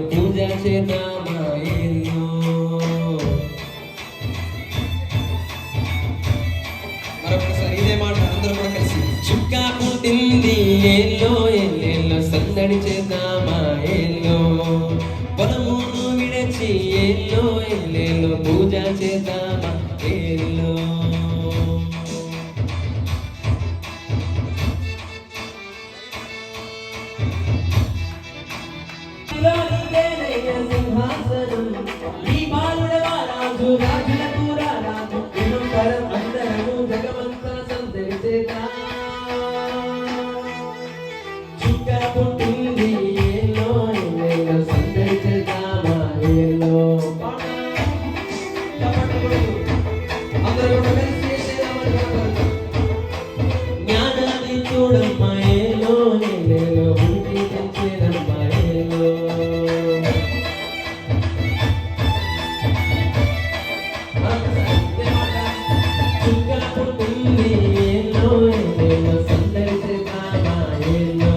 పూజ చేద్దామా మరొకసారి ఇదే మాట అందరూ కూడా కలిసి. చుక్క పుట్టింది ఏలో ఎల్లెల్లో సందడి చేద్దామా ఏలో పొలమును విడచి ఏలో ఎల్లెల్లో పూజ చేద్దామా ఏలో సింహాసనం ఈ బాలుడవా రాజు రాజులకు రాజు పరం అందరము జగమంతా సంతరిచేదా చుక్క పుట్టింది ఏలో ఎల్లెల్లో సందడి చేద్దామా ఏలో అందరూ కూడా కలిసి చేద్దామని జ్ఞానాన్ని చూడమ్మా ఏలో ఎల్లెల్లో ఉనికి తెచ్చేదమ్మా ఏలో చుక్క పుట్టింది ఏలో ఎల్లెల్లో సందడి చేద్దామా ఏలో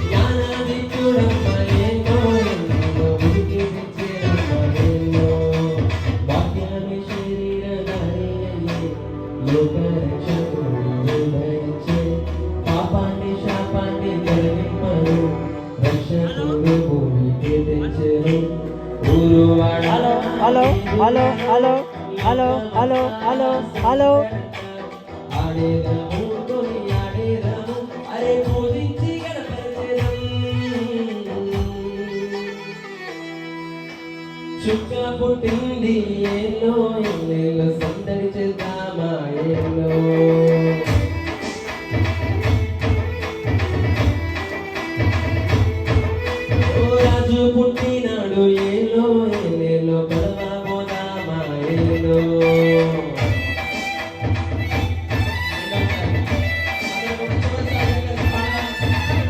జ్ఞానాన్ని చూడమ్మా ఏలో ఎల్లెల్లో ఉనికి తెచ్చేదమ్మా ఏలో వాక్యాన్ని శరీరధారి లోకరక్షకుడు ఉదయించే పాపాన్ని శాపాన్ని తొలగింపరు రక్షకుడు భూమికి తెచ్చెను ఊరువాడ hello hello hello hello hello hello hello ఆడేదము కొనియాడేదము అరే పూజించి గణపరిచెదం చుక్క పుట్టింది ఏలో ఎల్లెల్లో సందడి చేద్దామా ఏలో ఓ రాజు పుట్టినాడు ఏలో ఎల్లెల్లో గొడవ పోదామా ఏలో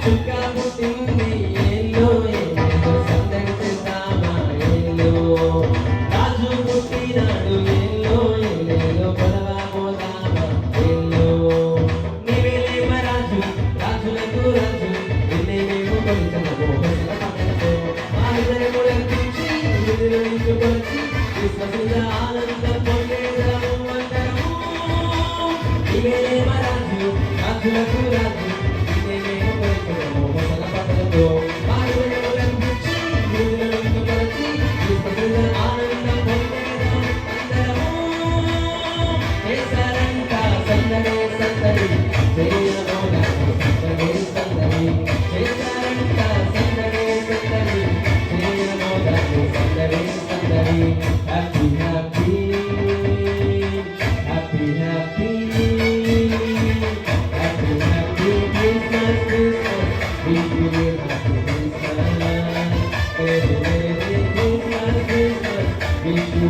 చుక్క పుట్టింది ఏలో ఎల్లెల్లో సందడి చేద్దామా ఏలో రాజు పుట్టినాడు ఏలో ఎల్లెల్లో గొడవ పోదామా ఏలో నీవేలేమ రాజు రాజులకు రాజు నిన్నేమేమో కొలిచదము హోసల పంటలతో ఆనందం గురించి నిలుచుకొచ్చి విశ్వసిత ఆనందం పొందేదము అందరము నీవేలేమ రాజు రాజులకు రాజు నిన్నేమేమో కొలిచదము హోసల పంటలతో ఆనందం గురించి నిలుచుకొచ్చి విశ్వసిత ఆనందం పొందేదము అందరము చేశారంట సందడే సందడి చేయమోగా సందడే సందడి చేశారంట సందడే సందడి చేయమోగా సందడే సందడి happy happy happy happy happy happy Christmas Christmas wish you happy Christmas merry merry Christmas Christmas wish you